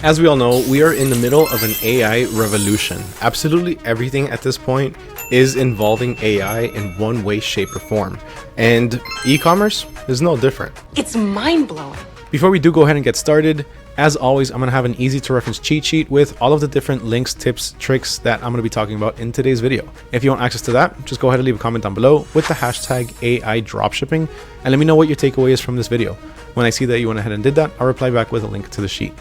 As we all know, we are in the middle of an AI revolution. Absolutely everything at this point is involving AI in one way, shape, or form. And e-commerce is no different. It's mind-blowing. Before we do go ahead and get started, as always, I'm going to have an easy to reference cheat sheet with all of the different links, tips, tricks that I'm going to be talking about in today's video. If you want access to that, just go ahead and leave a comment down below with the hashtag AI dropshipping and let me know what your takeaway is from this video. When I see that you went ahead and did that, I'll reply back with a link to the sheet.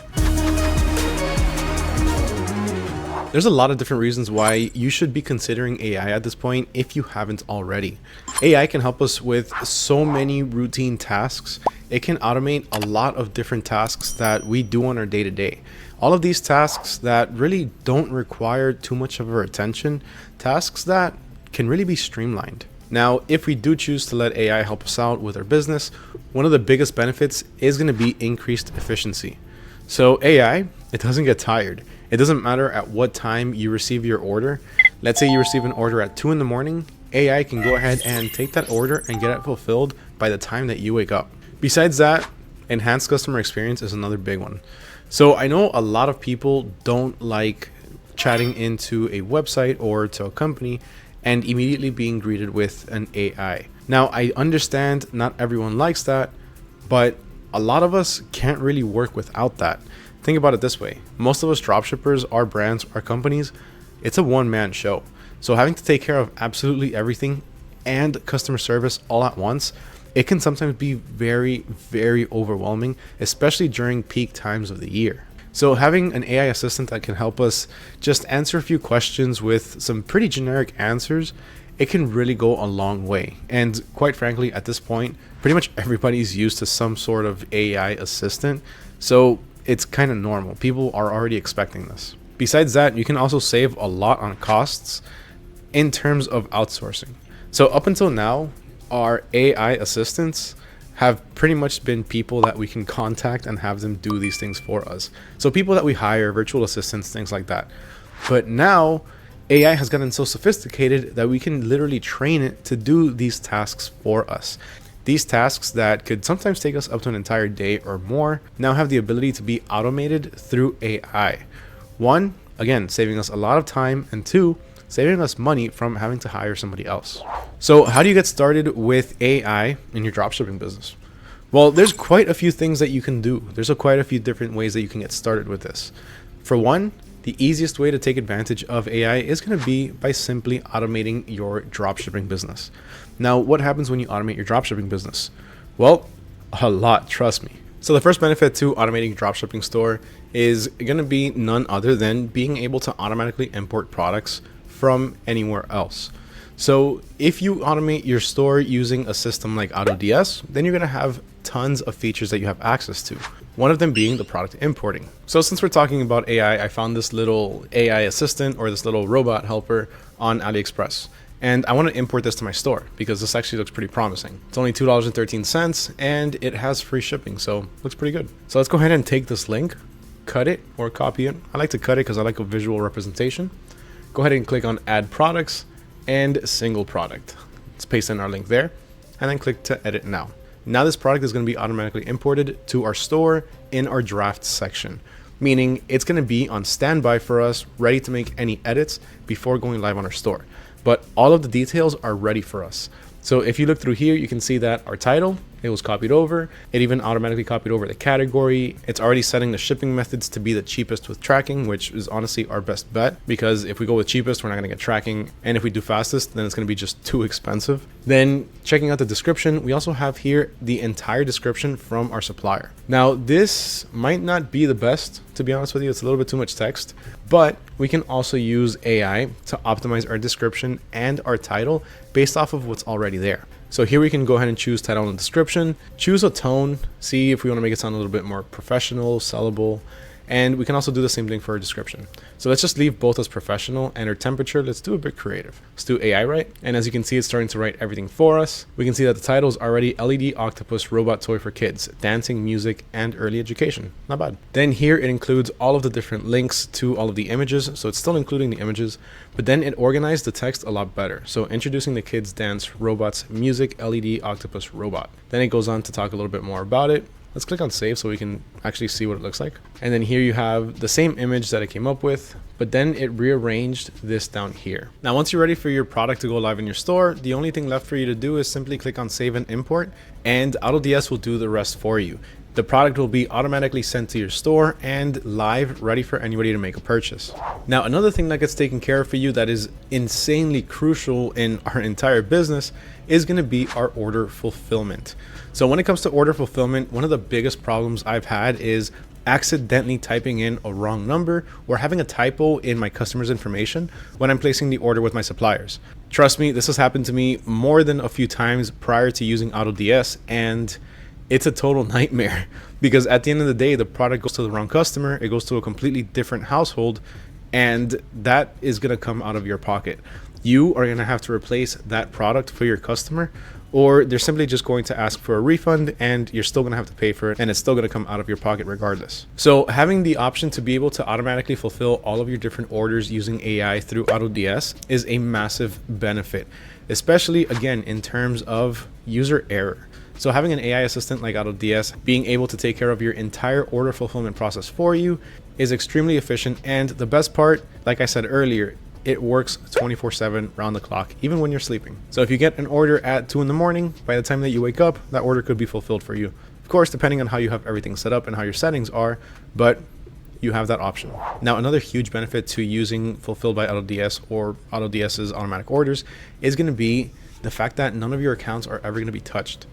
There's a lot of different reasons why you should be considering AI at this point if you haven't already. AI can help us with so many routine tasks. It can automate a lot of different tasks that we do on our day-to-day. All of these tasks that really don't require too much of our attention, tasks that can really be streamlined. Now, if we do choose to let AI help us out with our business, one of the biggest benefits is going to be increased efficiency. So AI, it doesn't get tired. It doesn't matter at what time you receive your order. Let's say you receive an order at 2 in the morning, AI can go ahead and take that order and get it fulfilled by the time that you wake up. Besides that, enhanced customer experience is another big one. So I know a lot of people don't like chatting into a website or to a company and immediately being greeted with an AI. Now, I understand not everyone likes that, but a lot of us can't really work without that. Think about it this way. Most of us dropshippers, our brands, our companies, it's a one-man show. So having to take care of absolutely everything and customer service all at once, it can sometimes be very, very overwhelming, especially during peak times of the year. So having an AI assistant that can help us just answer a few questions with some pretty generic answers, it can really go a long way. And quite frankly, at this point, pretty much everybody's used to some sort of AI assistant. So it's kind of normal. People are already expecting this. Besides that, you can also save a lot on costs in terms of outsourcing. So up until now, our AI assistants have pretty much been people that we can contact and have them do these things for us. So people that we hire, virtual assistants, things like that. But now AI has gotten so sophisticated that we can literally train it to do these tasks for us. These tasks that could sometimes take us up to an entire day or more now have the ability to be automated through AI. One, again, saving us a lot of time, and two, saving us money from having to hire somebody else. So how do you get started with AI in your dropshipping business? Well, there's quite a few things that you can do. There's quite a few different ways that you can get started with this. For one, the easiest way to take advantage of AI is going to be by simply automating your dropshipping business. Now, what happens when you automate your dropshipping business? Well, a lot, trust me. So the first benefit to automating your dropshipping store is going to be none other than being able to automatically import products from anywhere else. So if you automate your store using a system like AutoDS, then you're going to have tons of features that you have access to. One of them being the product importing. So since we're talking about AI, I found this little AI assistant or this little robot helper on AliExpress. And I want to import this to my store because this actually looks pretty promising. It's only $2.13 and it has free shipping, so looks pretty good. So let's go ahead and take this link, cut it or copy it. I like to cut it because I like a visual representation. Go ahead and click on add products and single product. Let's paste in our link there and then click to edit now. Now this product is going to be automatically imported to our store in our draft section, meaning it's going to be on standby for us, ready to make any edits before going live on our store. But all of the details are ready for us. So if you look through here, you can see that our title, it was copied over. It even automatically copied over the category. It's already setting the shipping methods to be the cheapest with tracking, which is honestly our best bet, because if we go with cheapest, we're not going to get tracking. And if we do fastest, then it's going to be just too expensive. Then checking out the description, we also have here the entire description from our supplier. Now, this might not be the best, to be honest with you. It's a little bit too much text, but we can also use AI to optimize our description and our title based off of what's already there. So here we can go ahead and choose title and description, choose a tone, see if we want to make it sound a little bit more professional, sellable, and we can also do the same thing for our description. So let's just leave both as professional, and our temperature, let's do a bit creative. Let's do AI right, and as you can see, it's starting to write everything for us. We can see that the title is already LED Octopus Robot Toy for Kids, Dancing, Music, and Early Education. Not bad. Then here it includes all of the different links to all of the images, so it's still including the images, but then it organized the text a lot better. So introducing the kids dance robots, music, LED Octopus Robot. Then it goes on to talk a little bit more about it. Let's click on save so we can actually see what it looks like. And then here you have the same image that I came up with, but then it rearranged this down here. Now, once you're ready for your product to go live in your store, the only thing left for you to do is simply click on save and import, and AutoDS will do the rest for you. The product will be automatically sent to your store and live, ready for anybody to make a purchase. Now, another thing that gets taken care of for you that is insanely crucial in our entire business is going to be our order fulfillment. So when it comes to order fulfillment, one of the biggest problems I've had is accidentally typing in a wrong number or having a typo in my customer's information when I'm placing the order with my suppliers. Trust me, this has happened to me more than a few times prior to using AutoDS, and it's a total nightmare because at the end of the day, the product goes to the wrong customer, it goes to a completely different household, and that is going to come out of your pocket. You are going to have to replace that product for your customer, or they're simply just going to ask for a refund and you're still going to have to pay for it, and it's still going to come out of your pocket regardless. So having the option to be able to automatically fulfill all of your different orders using AI through AutoDS is a massive benefit, especially again in terms of user error. So having an AI assistant like AutoDS being able to take care of your entire order fulfillment process for you is extremely efficient. And the best part, like I said earlier, it works 24/7 round the clock, even when you're sleeping. So if you get an order at 2 in the morning, by the time that you wake up, that order could be fulfilled for you. Of course, depending on how you have everything set up and how your settings are, but you have that option. Now, another huge benefit to using Fulfilled by AutoDS or AutoDS's automatic orders is going to be the fact that none of your accounts are ever going to be touched.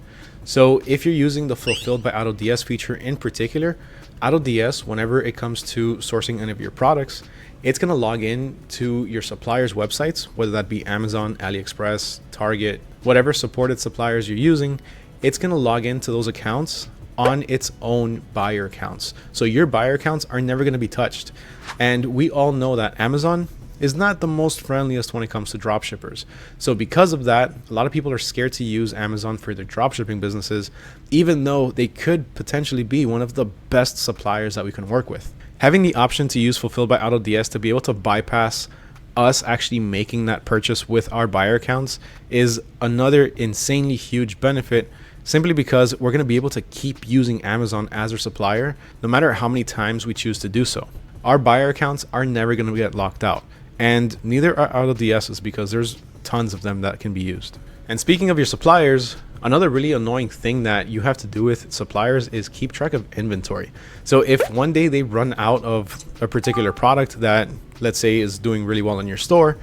So if you're using the Fulfilled by AutoDS feature in particular, AutoDS, whenever it comes to sourcing any of your products, it's going to log in to your suppliers' websites, whether that be Amazon, AliExpress, Target, whatever supported suppliers you're using. It's going to log into those accounts on its own buyer accounts. So your buyer accounts are never going to be touched. And we all know that Amazon is not the most friendliest when it comes to dropshippers. So because of that, a lot of people are scared to use Amazon for their dropshipping businesses, even though they could potentially be one of the best suppliers that we can work with. Having the option to use Fulfilled by AutoDS to be able to bypass us actually making that purchase with our buyer accounts is another insanely huge benefit, simply because we're going to be able to keep using Amazon as our supplier no matter how many times we choose to do so. Our buyer accounts are never going to get locked out, and neither are AutoDS's because there's tons of them that can be used. And speaking of your suppliers, another really annoying thing that you have to do with suppliers is keep track of inventory. So if one day they run out of a particular product that, let's say, is doing really well in your store,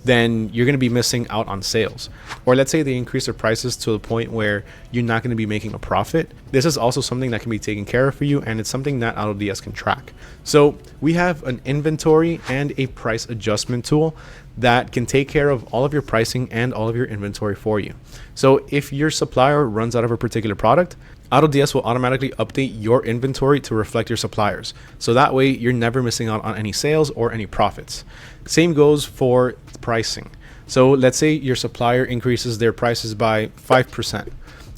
then you're going to be missing out on sales. Or let's say they increase their prices to the point where you're not going to be making a profit. This is also something that can be taken care of for you, and it's something that AutoDS can track. So we have an inventory and a price adjustment tool that can take care of all of your pricing and all of your inventory for you. So if your supplier runs out of a particular product, AutoDS will automatically update your inventory to reflect your suppliers. So that way you're never missing out on any sales or any profits. Same goes for pricing. So let's say your supplier increases their prices by 5%.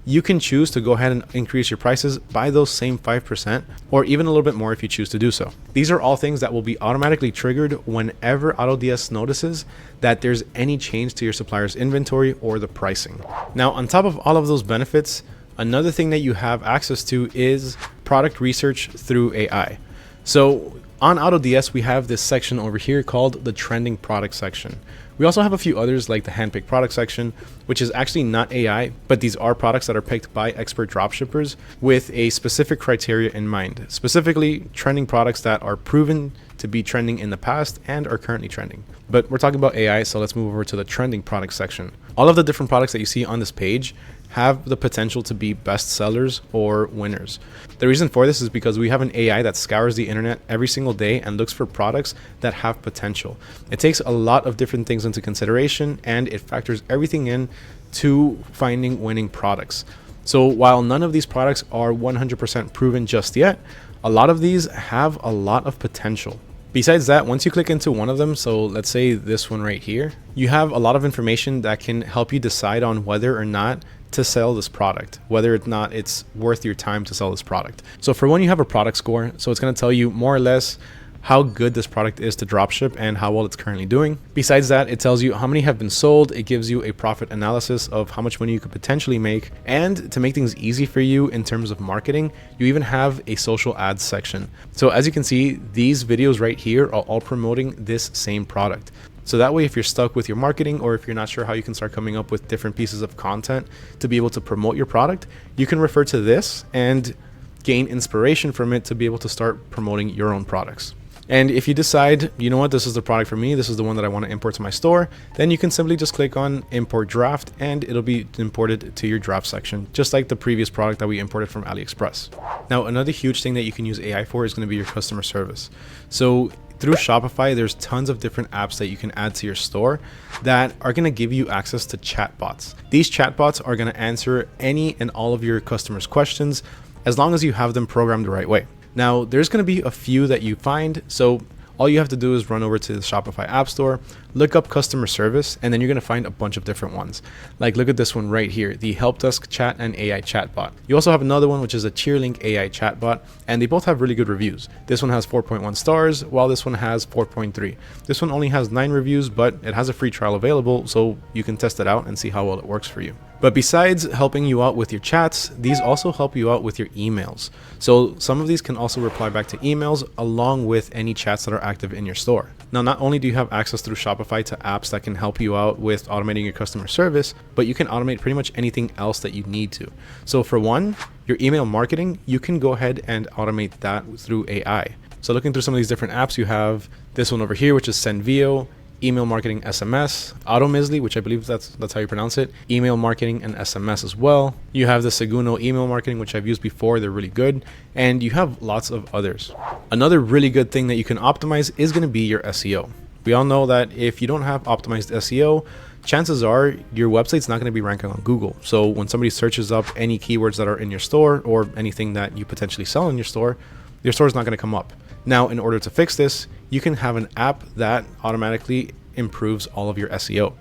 You can choose to go ahead and increase your prices by those same 5%, or even a little bit more if you choose to do so. These are all things that will be automatically triggered whenever AutoDS notices that there's any change to your supplier's inventory or the pricing. Now, on top of all of those benefits, another thing that you have access to is product research through AI. So on AutoDS, we have this section over here called the trending product section. We also have a few others like the handpicked product section, which is actually not AI, but these are products that are picked by expert dropshippers with a specific criteria in mind, specifically trending products that are proven to be trending in the past and are currently trending. But we're talking about AI, so let's move over to the trending product section. All of the different products that you see on this page have the potential to be best sellers or winners. The reason for this is because we have an AI that scours the internet every single day and looks for products that have potential. It takes a lot of different things into consideration, and it factors everything in to finding winning products. So while none of these products are 100% proven just yet, a lot of these have a lot of potential. Besides that, once you click into one of them, so let's say this one right here, you have a lot of information that can help you decide on whether or not to sell this product, whether or not it's worth your time to sell this product. So for one, you have a product score. So it's going to tell you more or less how good this product is to dropship and how well it's currently doing. Besides that, it tells you how many have been sold. It gives you a profit analysis of how much money you could potentially make. And to make things easy for you in terms of marketing, you even have a social ads section. So as you can see, these videos right here are all promoting this same product. So that way, if you're stuck with your marketing, or if you're not sure how you can start coming up with different pieces of content to be able to promote your product, you can refer to this and gain inspiration from it to be able to start promoting your own products. And if you decide, you know what, this is the product for me, this is the one that I want to import to my store, then you can simply just click on import draft and it'll be imported to your draft section, just like the previous product that we imported from AliExpress. Now, another huge thing that you can use AI for is going to be your customer service. So through Shopify, there's tons of different apps that you can add to your store that are going to give you access to chatbots. These chatbots are going to answer any and all of your customers' questions as long as you have them programmed the right way. Now, there's going to be a few that you find, so all you have to do is run over to the Shopify App Store, look up customer service, and then you're going to find a bunch of different ones. Like, look at this one right here, the Help Desk Chat and AI Chatbot. You also have another one, which is a Cheerlink AI Chatbot, and they both have really good reviews. This one has 4.1 stars, while this one has 4.3. This one only has 9 reviews, but it has a free trial available, so you can test it out and see how well it works for you. But besides helping you out with your chats, these also help you out with your emails. So some of these can also reply back to emails along with any chats that are active in your store. Now, not only do you have access through Shopify to apps that can help you out with automating your customer service, but you can automate pretty much anything else that you need to. So for one, your email marketing, you can go ahead and automate that through AI. So looking through some of these different apps, you have this one over here, which is Sendvio, email marketing SMS, Automizly, which I believe that's how you pronounce it, email marketing and SMS as well. You have the Seguno email marketing, which I've used before, they're really good, and you have lots of others. Another really good thing that you can optimize is going to be your SEO. We all know that if you don't have optimized SEO, chances are your website's not going to be ranking on Google. So when somebody searches up any keywords that are in your store or anything that you potentially sell in your store is not going to come up. Now, in order to fix this, you can have an app that automatically improves all of your SEO.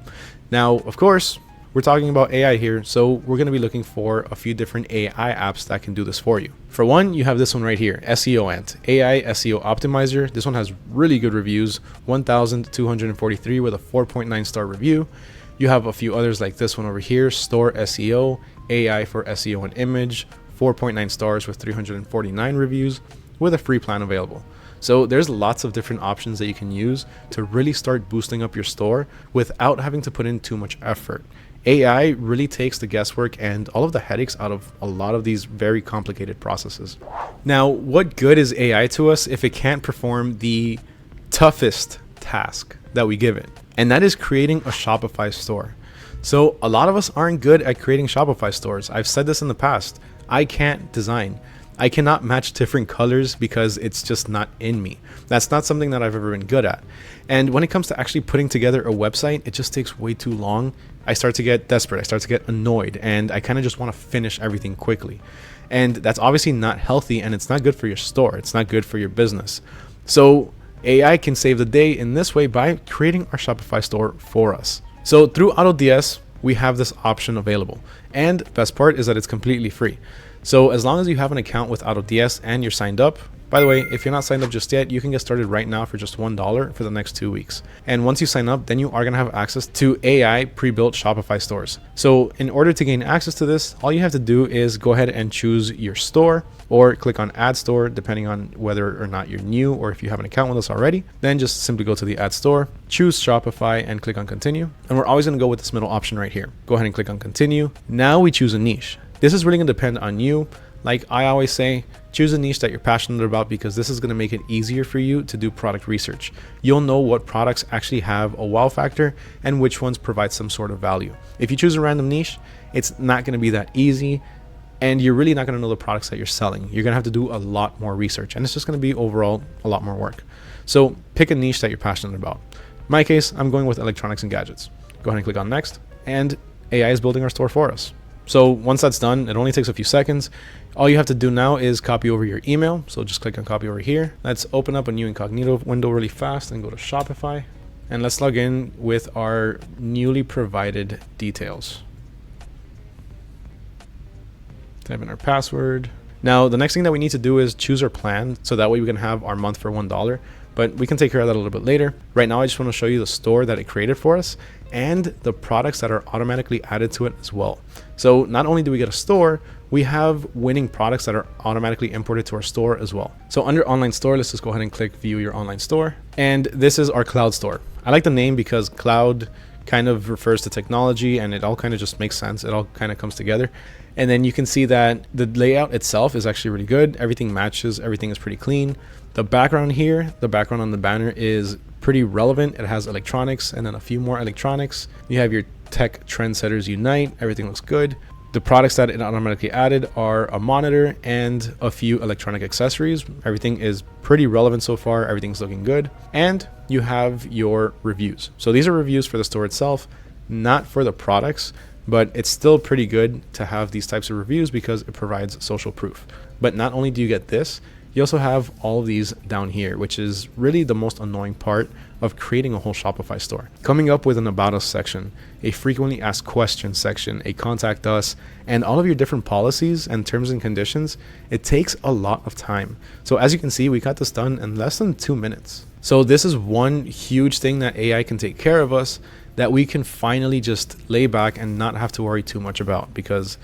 Now, of course, we're talking about AI here, so we're going to be looking for a few different AI apps that can do this for you. For one, you have this one right here, SEO Ant, AI SEO Optimizer. This one has really good reviews, 1,243 with a 4.9 star review. You have a few others like this one over here, Store SEO, AI for SEO and Image, 4.9 stars with 349 reviews, with a free plan available. So there's lots of different options that you can use to really start boosting up your store without having to put in too much effort. AI really takes the guesswork and all of the headaches out of a lot of these very complicated processes. Now, what good is AI to us if it can't perform the toughest task that we give it? And that is creating a Shopify store. So a lot of us aren't good at creating Shopify stores. I've said this in the past. I can't design. I cannot match different colors because it's just not in me. That's not something that I've ever been good at. And when it comes to actually putting together a website, it just takes way too long. I start to get desperate. I start to get annoyed, and I kind of just want to finish everything quickly. And that's obviously not healthy, and it's not good for your store. It's not good for your business. So AI can save the day in this way by creating our Shopify store for us. So through AutoDS, we have this option available. And best part is that it's completely free. So as long as you have an account with AutoDS and you're signed up, by the way, if you're not signed up just yet, you can get started right now for just $1 for the next 2 weeks. And once you sign up, then you are going to have access to AI pre-built Shopify stores. So in order to gain access to this, all you have to do is go ahead and choose your store or click on Add Store, depending on whether or not you're new or if you have an account with us already. Then just simply go to the Add Store, choose Shopify and click on Continue. And we're always going to go with this middle option right here. Go ahead and click on Continue. Now we choose a niche. This is really going to depend on you. Like I always say, choose a niche that you're passionate about because this is going to make it easier for you to do product research. You'll know what products actually have a wow factor and which ones provide some sort of value. If you choose a random niche, it's not going to be that easy, and you're really not going to know the products that you're selling. You're going to have to do a lot more research, and it's just going to be overall a lot more work. So pick a niche that you're passionate about. In my case, I'm going with electronics and gadgets. Go ahead and click on Next, and AI is building our store for us. So once that's done, it only takes a few seconds. All you have to do now is copy over your email. So just click on copy over here. Let's open up a new incognito window really fast and go to Shopify. And let's log in with our newly provided details. Type in our password. Now, the next thing that we need to do is choose our plan, so that way we can have our month for $1, but we can take care of that a little bit later. Right now, I just want to show you the store that it created for us and the products that are automatically added to it as well. So not only do we get a store, we have winning products that are automatically imported to our store as well. So under online store, let's just go ahead and click view your online store. And this is our cloud store. I like the name because cloud kind of refers to technology, and it all kind of just makes sense. It all kind of comes together. And then you can see that the layout itself is actually really good. Everything matches, everything is pretty clean. The background here, the background on the banner is pretty relevant. It has electronics and then a few more electronics. You have your tech trendsetters unite. Everything looks good. The products that it automatically added are a monitor and a few electronic accessories. Everything is pretty relevant so far. Everything's looking good. And you have your reviews. So these are reviews for the store itself, not for the products, but it's still pretty good to have these types of reviews because it provides social proof. But not only do you get this, you also have all of these down here, which is really the most annoying part of creating a whole Shopify store. Coming up with an About Us section, a frequently asked questions section, a Contact Us, and all of your different policies and terms and conditions, it takes a lot of time. So as you can see, we got this done in less than 2 minutes. So this is one huge thing that AI can take care of us, that we can finally just lay back and not have to worry too much about, because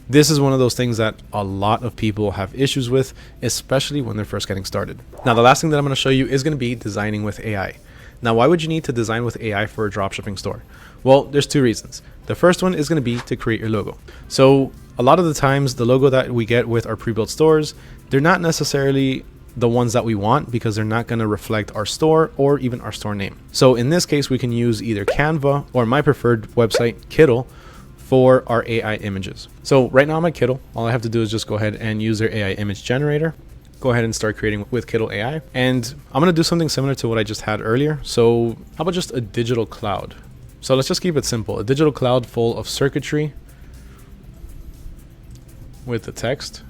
this is one of those things that a lot of people have issues with, especially when they're first getting started. Now, the last thing that I'm going to show you is going to be designing with AI. Now, why would you need to design with AI for a dropshipping store? Well, there's 2 reasons. The first one is going to be to create your logo. So a lot of the times the logo that we get with our pre-built stores, they're not necessarily the ones that we want because they're not going to reflect our store or even our store name. So in this case, we can use either Canva or my preferred website, Kittl, for our AI images. So right now I'm at Kittl. All I have to do is just go ahead and use their AI image generator. Go ahead and start creating with Kittl AI. And I'm going to do something similar to what I just had earlier. So how about just a digital cloud? So let's just keep it simple. A digital cloud full of circuitry with the text,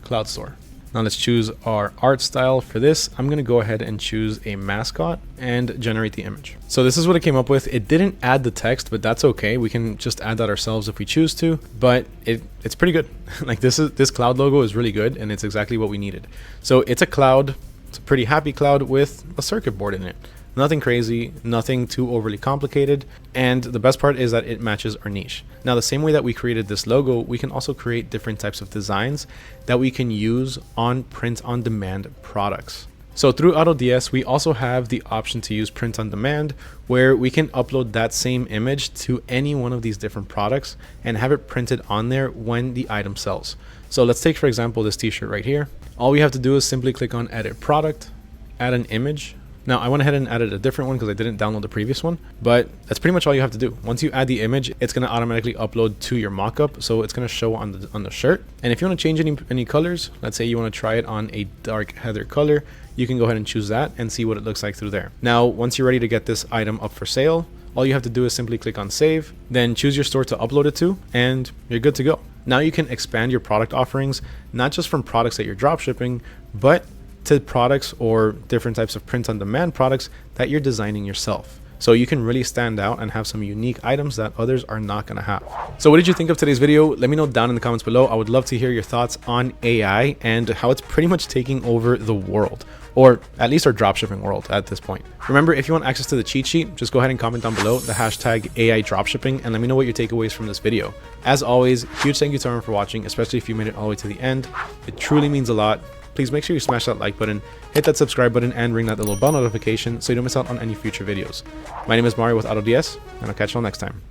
cloud store. Now let's choose our art style for this. I'm going to go ahead and choose a mascot and generate the image. So this is what it came up with. It didn't add the text, but that's okay. We can just add that ourselves if we choose to, but it's pretty good. Like this cloud logo is really good, and it's exactly what we needed. So it's a cloud. It's a pretty happy cloud with a circuit board in it. Nothing crazy, nothing too overly complicated. And the best part is that it matches our niche. Now, the same way that we created this logo, we can also create different types of designs that we can use on print-on-demand products. So through AutoDS, we also have the option to use print on demand, where we can upload that same image to any one of these different products and have it printed on there when the item sells. So let's take, for example, this t-shirt right here. All we have to do is simply click on edit product, add an image. Now I went ahead and added a different one because I didn't download the previous one, but that's pretty much all you have to do. Once you add the image, it's going to automatically upload to your mockup, so it's going to show on the shirt. And if you want to change any colors, let's say you want to try it on a dark heather color, you can go ahead and choose that and see what it looks like through there. Now, once you're ready to get this item up for sale, all you have to do is simply click on save, then choose your store to upload it to, and you're good to go. Now you can expand your product offerings, not just from products that you're dropshipping, but to products or different types of print-on-demand products that you're designing yourself. So you can really stand out and have some unique items that others are not going to have. So what did you think of today's video? Let me know down in the comments below. I would love to hear your thoughts on AI and how it's pretty much taking over the world, or at least our dropshipping world at this point. Remember, if you want access to the cheat sheet, just go ahead and comment down below the hashtag AI dropshipping and let me know what your takeaways from this video. As always, huge thank you to everyone for watching, especially if you made it all the way to the end. It truly means a lot. Please make sure you smash that like button, hit that subscribe button, and ring that little bell notification so you don't miss out on any future videos. My name is Mario with AutoDS, and I'll catch you all next time.